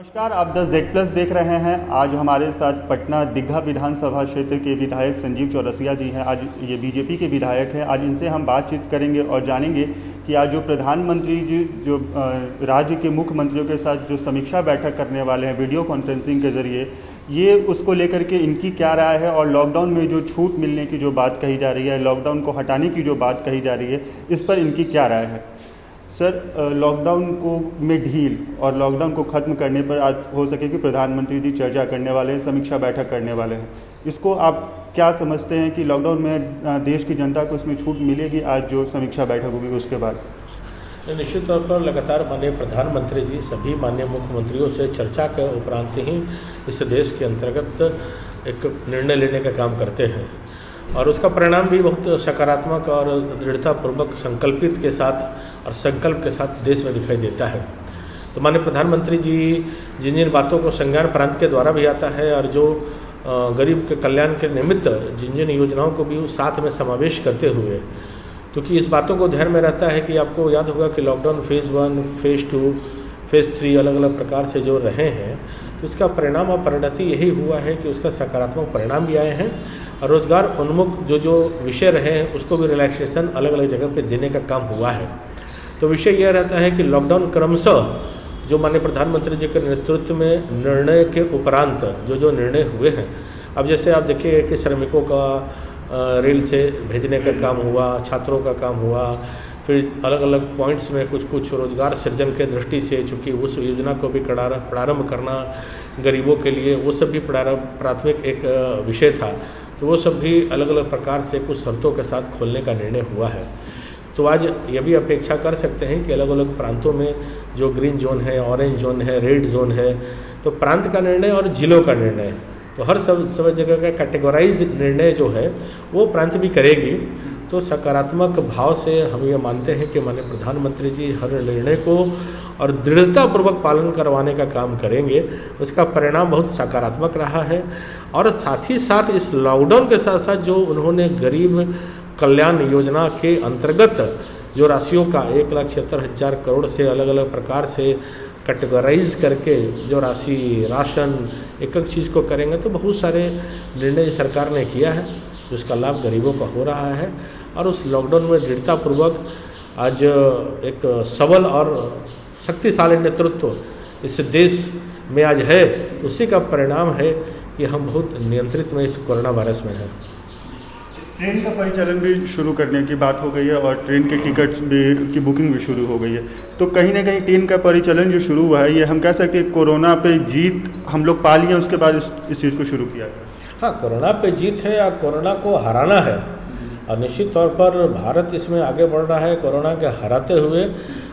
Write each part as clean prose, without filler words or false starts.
नमस्कार, आप the Z+ देख रहे हैं। आज हमारे साथ पटना दीघा विधानसभा क्षेत्र के विधायक संजीव चौरसिया जी हैं। आज ये बीजेपी के विधायक हैं। आज इनसे हम बातचीत करेंगे और जानेंगे कि आज जो प्रधानमंत्री जी जो राज्य के मुख्यमंत्रियों के साथ जो समीक्षा बैठक करने वाले हैं वीडियो कॉन्फ्रेंसिंग के ज़रिए, ये उसको लेकर के इनकी क्या राय है और लॉकडाउन में जो छूट मिलने की जो बात कही जा रही है, लॉकडाउन को हटाने की जो बात कही जा रही है, इस पर इनकी क्या राय है। सर, लॉकडाउन को में ढील और लॉकडाउन को ख़त्म करने पर आज हो सके कि प्रधानमंत्री जी चर्चा करने वाले हैं, समीक्षा बैठक करने वाले हैं। इसको आप क्या समझते हैं कि लॉकडाउन में देश की जनता को इसमें छूट मिलेगी आज जो समीक्षा बैठक होगी उसके बाद? निश्चित तौर पर लगातार माननीय प्रधानमंत्री जी सभी माननीय मुख्यमंत्रियों से चर्चा के उपरांत ही इस देश के अंतर्गत एक निर्णय लेने का काम करते हैं और उसका परिणाम भी बहुत सकारात्मक और दृढ़तापूर्वक संकल्पित के साथ और संकल्प के साथ देश में दिखाई देता है। तो माननीय प्रधानमंत्री जी जिन जिन बातों को संज्ञान प्रांत के द्वारा भी आता है और जो गरीब के कल्याण के निमित्त जिन जिन योजनाओं को भी साथ में समावेश करते हुए, क्योंकि इस बातों को ध्यान में रहता है कि आपको याद होगा कि लॉकडाउन फेज़ 1, फेज़ 2, फेज़ 3 अलग अलग प्रकार से जो रहे हैं, तो उसका परिणाम और परिणति यही हुआ है कि उसका सकारात्मक परिणाम भी आए हैं और रोजगार उन्मुख जो विषय रहे हैं उसको भी रिलैक्सेशन अलग अलग जगह पे देने का काम हुआ है। तो विषय यह रहता है कि लॉकडाउन क्रमशः जो माननीय प्रधानमंत्री जी के नेतृत्व में निर्णय के उपरांत जो निर्णय हुए हैं, अब जैसे आप देखिए कि श्रमिकों का रेल से भेजने का काम हुआ, छात्रों का काम हुआ, फिर अलग अलग पॉइंट्स में कुछ रोजगार सृजन के दृष्टि से चूँकि उस योजना को भी प्रारंभ करना गरीबों के लिए वो सब भी प्राथमिक एक विषय था, तो वो सब भी अलग अलग प्रकार से कुछ शर्तों के साथ खोलने का निर्णय हुआ है। तो आज ये भी अपेक्षा कर सकते हैं कि अलग अलग प्रांतों में जो ग्रीन जोन है, ऑरेंज जोन है, रेड जोन है, तो प्रांत का निर्णय और जिलों का निर्णय, तो हर सब जगह का कैटेगराइज निर्णय जो है वो प्रांत भी करेगी। तो सकारात्मक भाव से हम ये मानते हैं कि माननीय प्रधानमंत्री जी हर निर्णय को और दृढ़तापूर्वक पालन करवाने का काम करेंगे। उसका परिणाम बहुत सकारात्मक रहा है और साथ ही साथ इस लॉकडाउन के साथ साथ जो उन्होंने गरीब कल्याण योजना के अंतर्गत जो राशियों का 1,76,000 करोड़ से अलग अलग प्रकार से कैटेगराइज करके जो राशि राशन एक एक चीज़ को करेंगे, तो बहुत सारे निर्णय सरकार ने किया है जिसका लाभ गरीबों को हो रहा है। और उस लॉकडाउन में दृढ़तापूर्वक आज एक सबल और शक्तिशाली नेतृत्व इस देश में आज है, उसी का परिणाम है कि हम बहुत नियंत्रित में इस कोरोना वायरस में हैं। ट्रेन का परिचालन भी शुरू करने की बात हो गई है और ट्रेन के टिकट्स भी की बुकिंग भी शुरू हो गई है, तो कहीं ना कहीं ट्रेन का परिचालन जो शुरू हुआ है, ये हम कह सकते हैं कोरोना पे जीत हम लोग पा लिए, उसके बाद इस चीज़ को शुरू किया। हाँ, कोरोना पे जीत है या कोरोना को हराना है और निश्चित तौर पर भारत इसमें आगे बढ़ रहा है कोरोना के हराते हुए,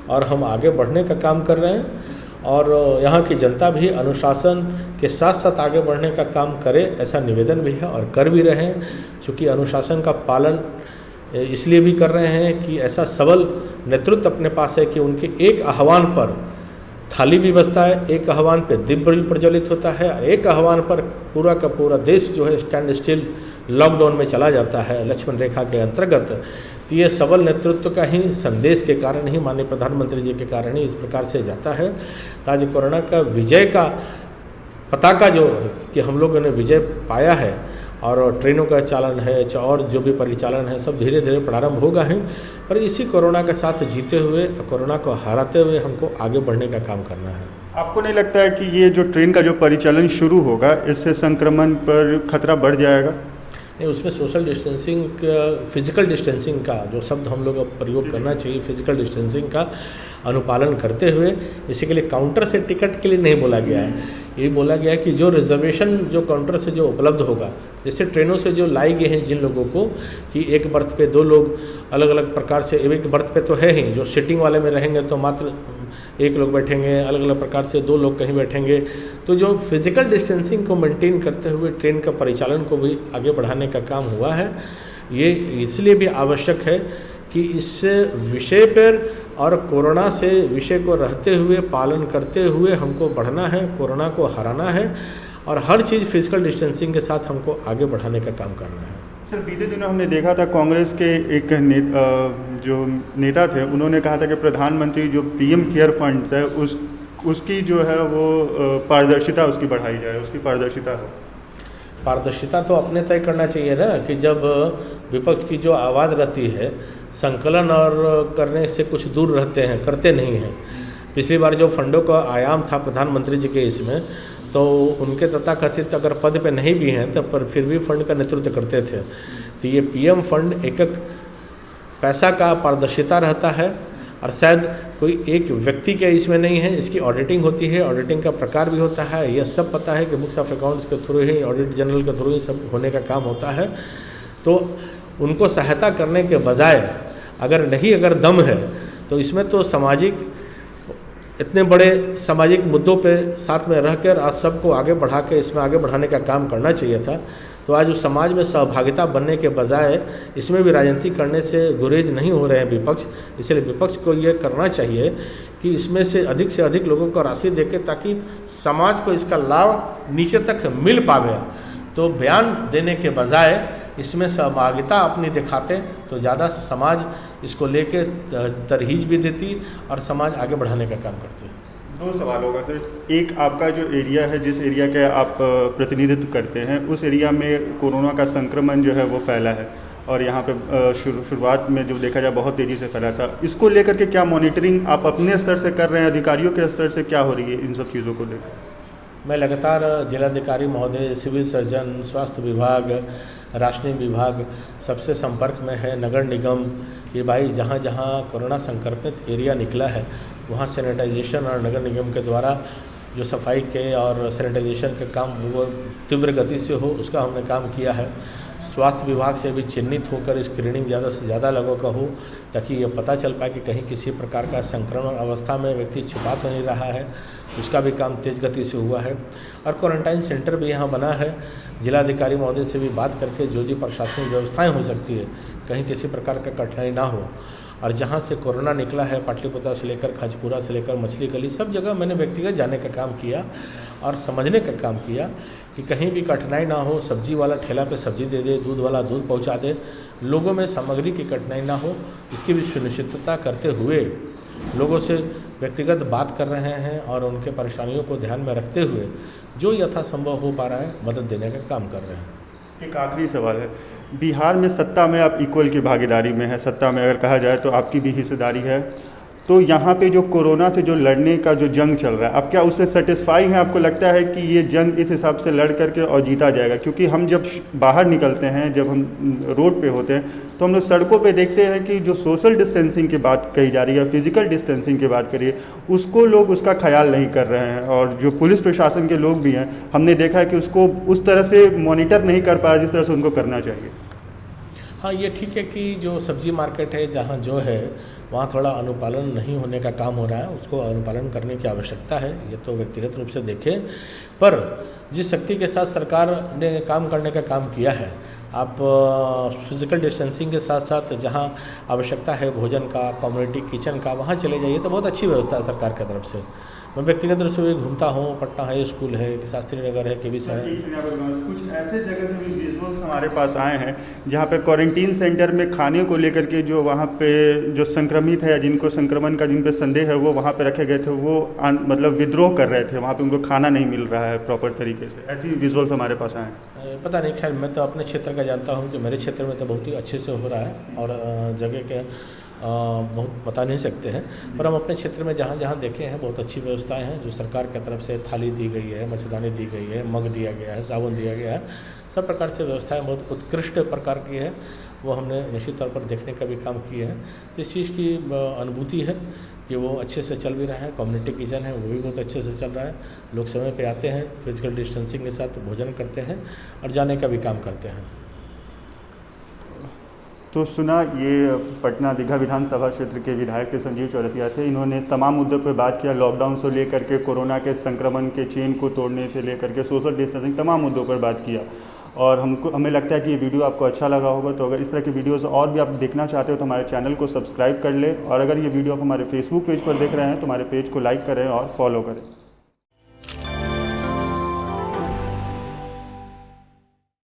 और हम आगे बढ़ने का काम कर रहे हैं और यहाँ की जनता भी अनुशासन के साथ साथ आगे बढ़ने का काम करे, ऐसा निवेदन भी है और कर भी रहे हैं। चूँकि अनुशासन का पालन इसलिए भी कर रहे हैं कि ऐसा सबल नेतृत्व अपने पास है कि उनके एक आह्वान पर थाली भी बजता है, एक आह्वान पर दीप भी प्रज्वलित होता है और एक आह्वान पर पूरा का पूरा देश जो है स्टैंड स्टिल लॉकडाउन में चला जाता है लक्ष्मण रेखा के अंतर्गत। तो ये सबल नेतृत्व का ही संदेश के कारण ही माननीय प्रधानमंत्री जी के कारण ही इस प्रकार से जाता है। तो आज कोरोना का विजय का पताका जो कि हम लोगों ने विजय पाया है और ट्रेनों का चालन है और जो भी परिचालन है सब धीरे धीरे प्रारंभ होगा है, पर इसी कोरोना के साथ जीते हुए कोरोना को हराते हुए हमको आगे बढ़ने का काम करना है। आपको नहीं लगता है कि ये जो ट्रेन का जो परिचालन शुरू होगा इससे संक्रमण पर खतरा बढ़ जाएगा? नहीं, उसमें सोशल डिस्टेंसिंग फिजिकल डिस्टेंसिंग का जो शब्द हम लोग प्रयोग करना चाहिए, फिजिकल डिस्टेंसिंग का अनुपालन करते हुए, इसी के लिए काउंटर से टिकट के लिए नहीं बोला गया है। ये बोला गया है कि जो रिजर्वेशन जो काउंटर से जो उपलब्ध होगा, जैसे ट्रेनों से जो लाई गए हैं जिन लोगों को कि एक बर्थ पे 2 लोग अलग अलग प्रकार से, एक बर्थ पे तो है ही, जो सीटिंग वाले में रहेंगे तो मात्र 1 लोग बैठेंगे, अलग अलग प्रकार से 2 लोग कहीं बैठेंगे, तो जो फिजिकल डिस्टेंसिंग को मेंटेन करते हुए ट्रेन का परिचालन को भी आगे बढ़ाने का काम हुआ है। ये इसलिए भी आवश्यक है कि इस विषय पर और कोरोना से विषय को रहते हुए पालन करते हुए हमको बढ़ना है, कोरोना को हराना है और हर चीज़ फिजिकल डिस्टेंसिंग के साथ हमको आगे बढ़ाने का काम करना है। सर, बीते दिनों हमने देखा था कांग्रेस के एक जो नेता थे, उन्होंने कहा था कि प्रधानमंत्री जो पीएम केयर फंड्स है उसकी जो है वो पारदर्शिता उसकी बढ़ाई जाए, उसकी पारदर्शिता हो। पारदर्शिता तो अपने तय करना चाहिए ना, कि जब विपक्ष की जो आवाज़ रहती है संकलन और करने से कुछ दूर रहते हैं, करते नहीं हैं। पिछली बार जो फंडों का आयाम था प्रधानमंत्री जी के इसमें, तो उनके तथाकथित अगर पद पे नहीं भी हैं तब पर फिर भी फंड का नेतृत्व करते थे। तो ये पीएम फंड एक पैसा का पारदर्शिता रहता है, और शायद कोई एक व्यक्ति के इसमें नहीं है, इसकी ऑडिटिंग होती है, ऑडिटिंग का प्रकार भी होता है। यह सब पता है कि बुक्स ऑफ अकाउंट्स के थ्रू ही, ऑडिट जनरल के थ्रू ही सब होने का काम होता है। तो उनको सहायता करने के बजाय अगर दम है तो इसमें तो सामाजिक, इतने बड़े सामाजिक मुद्दों पे साथ में रहकर आज सबको आगे बढ़ा के इसमें आगे बढ़ाने का काम करना चाहिए था। तो आज उस समाज में सहभागिता बनने के बजाय इसमें भी राजनीति करने से गुरेज नहीं हो रहे हैं विपक्ष। इसलिए विपक्ष को ये करना चाहिए कि इसमें से अधिक लोगों को राशि देके, ताकि समाज को इसका लाभ नीचे तक मिल पावे। तो बयान देने के बजाय इसमें सहभागिता अपनी दिखाते तो ज़्यादा समाज इसको लेके तरहीज भी देती और समाज आगे बढ़ाने का काम करती। दो सवाल होगा सर। एक, आपका जो एरिया है, जिस एरिया के आप प्रतिनिधित्व करते हैं, उस एरिया में कोरोना का संक्रमण जो है वो फैला है, और यहाँ पे शुरुआत में जो देखा जाए बहुत तेज़ी से फैला था। इसको लेकर के क्या मॉनिटरिंग आप अपने स्तर से कर रहे हैं, अधिकारियों के स्तर से क्या हो रही है इन सब चीज़ों को लेकर? मैं लगातार जिलाधिकारी महोदय, सिविल सर्जन, स्वास्थ्य विभाग, राशनिंग विभाग सबसे संपर्क में है। नगर निगम, ये भाई जहाँ जहाँ कोरोना संक्रमित एरिया निकला है वहाँ सैनिटाइजेशन और नगर निगम के द्वारा जो सफाई के और सैनिटाइजेशन के काम वो तीव्र गति से हो, उसका हमने काम किया है। स्वास्थ्य विभाग से भी चिन्हित होकर स्क्रीनिंग ज़्यादा से ज़्यादा लोगों का हो, ताकि ये पता चल पाए कि कहीं किसी प्रकार का संक्रमण अवस्था में व्यक्ति छुपा तो नहीं रहा है। उसका भी काम तेज़ गति से हुआ है। और क्वारंटाइन सेंटर भी यहाँ बना है। जिलाधिकारी महोदय से भी बात करके जो प्रशासनिक व्यवस्थाएं हो सकती है, कहीं किसी प्रकार का कठिनाई ना हो। और जहाँ से कोरोना निकला है, पाटलिपुत्र से लेकर खाजपुरा से लेकर मछली गली, सब जगह मैंने व्यक्तिगत जाने का काम किया और समझने का काम किया कि कहीं भी कठिनाई ना हो। सब्जी वाला ठेला पे सब्जी दे दे, दूध वाला दूध पहुंचा दे, लोगों में सामग्री की कठिनाई ना हो, इसकी भी सुनिश्चितता करते हुए लोगों से व्यक्तिगत बात कर रहे हैं और उनके परेशानियों को ध्यान में रखते हुए जो यथासंभव हो पा रहा है मदद देने का काम कर रहे हैं। एक आखिरी सवाल है, बिहार में सत्ता में आप इक्वल की भागीदारी में है, सत्ता में अगर कहा जाए तो आपकी भी हिस्सेदारी है, तो यहाँ पे जो कोरोना से जो लड़ने का जो जंग चल रहा है, अब क्या उससे सेटिस्फाई हैं? आपको लगता है कि ये जंग इस हिसाब से लड़ करके और जीता जाएगा? क्योंकि हम जब बाहर निकलते हैं, जब हम रोड पे होते हैं, तो हम लोग सड़कों पे देखते हैं कि जो सोशल डिस्टेंसिंग की बात कही जा रही है, फिजिकल डिस्टेंसिंग की बात करिए, उसको लोग उसका ख्याल नहीं कर रहे हैं। और जो पुलिस प्रशासन के लोग भी हैं, हमने देखा है कि उसको उस तरह से मॉनिटर नहीं कर पा रहे जिस तरह से उनको करना चाहिए। हाँ, ये ठीक है कि जो सब्जी मार्केट है जहाँ जो है वहाँ थोड़ा अनुपालन नहीं होने का काम हो रहा है, उसको अनुपालन करने की आवश्यकता है, ये तो व्यक्तिगत रूप से देखें। पर जिस शक्ति के साथ सरकार ने काम करने का काम किया है, आप फिजिकल डिस्टेंसिंग के साथ साथ जहाँ आवश्यकता है भोजन का, कम्युनिटी किचन का, वहाँ चले जाइए तो बहुत अच्छी व्यवस्था है सरकार की तरफ से। मैं व्यक्तिगत रूप से भी घूमता हूँ, पटना हाई स्कूल है, शास्त्री नगर है, केबीस है। कुछ ऐसे जगह के भी विजुअल्स हमारे पास आए हैं जहाँ पे क्वारंटीन सेंटर में खाने को लेकर के जो वहाँ पे जो संक्रमित है, जिनको संक्रमण का जिन पे संदेह है, वो वहाँ पे रखे गए थे, वो मतलब विद्रोह कर रहे थे, वहाँ पे उनको खाना नहीं मिल रहा है प्रॉपर तरीके से। ऐसी विजुअल्स हमारे पास आए हैं। पता नहीं, खैर मैं तो अपने क्षेत्र का जानता हूँ कि मेरे क्षेत्र में तो बहुत ही अच्छे से हो रहा है, और जगह के बहुत बता नहीं सकते हैं, पर हम अपने क्षेत्र में जहाँ जहाँ देखे हैं बहुत अच्छी व्यवस्थाएं हैं। जो सरकार की तरफ से थाली दी गई है, मच्छरदानी दी गई है, मग दिया गया है, साबुन दिया गया है, सब प्रकार से व्यवस्थाएं बहुत उत्कृष्ट प्रकार की है, वो हमने निश्चित तौर पर देखने का भी काम किया है। तो इस चीज़ की अनुभूति है कि वो अच्छे से चल भी रहा है। कम्युनिटी किचन है वो भी बहुत अच्छे से चल रहा है, लोग समय पे आते हैं, फिजिकल डिस्टेंसिंग के साथ भोजन करते हैं और जाने का भी काम करते हैं। तो सुना, ये पटना दीघा विधानसभा क्षेत्र के विधायक के संजीव चौरसिया थे। इन्होंने तमाम मुद्दों पर बात किया, लॉकडाउन से लेकर के कोरोना के संक्रमण के चेन को तोड़ने से लेकर के सोशल डिस्टेंसिंग, तमाम मुद्दों पर बात किया। और हमें लगता है कि ये वीडियो आपको अच्छा लगा होगा। तो अगर इस तरह की वीडियोस और भी आप देखना चाहते हो तो हमारे चैनल को सब्सक्राइब कर लें, और अगर ये वीडियो आप हमारे फेसबुक पेज पर देख रहे हैं तो हमारे पेज को लाइक करें और फॉलो करें।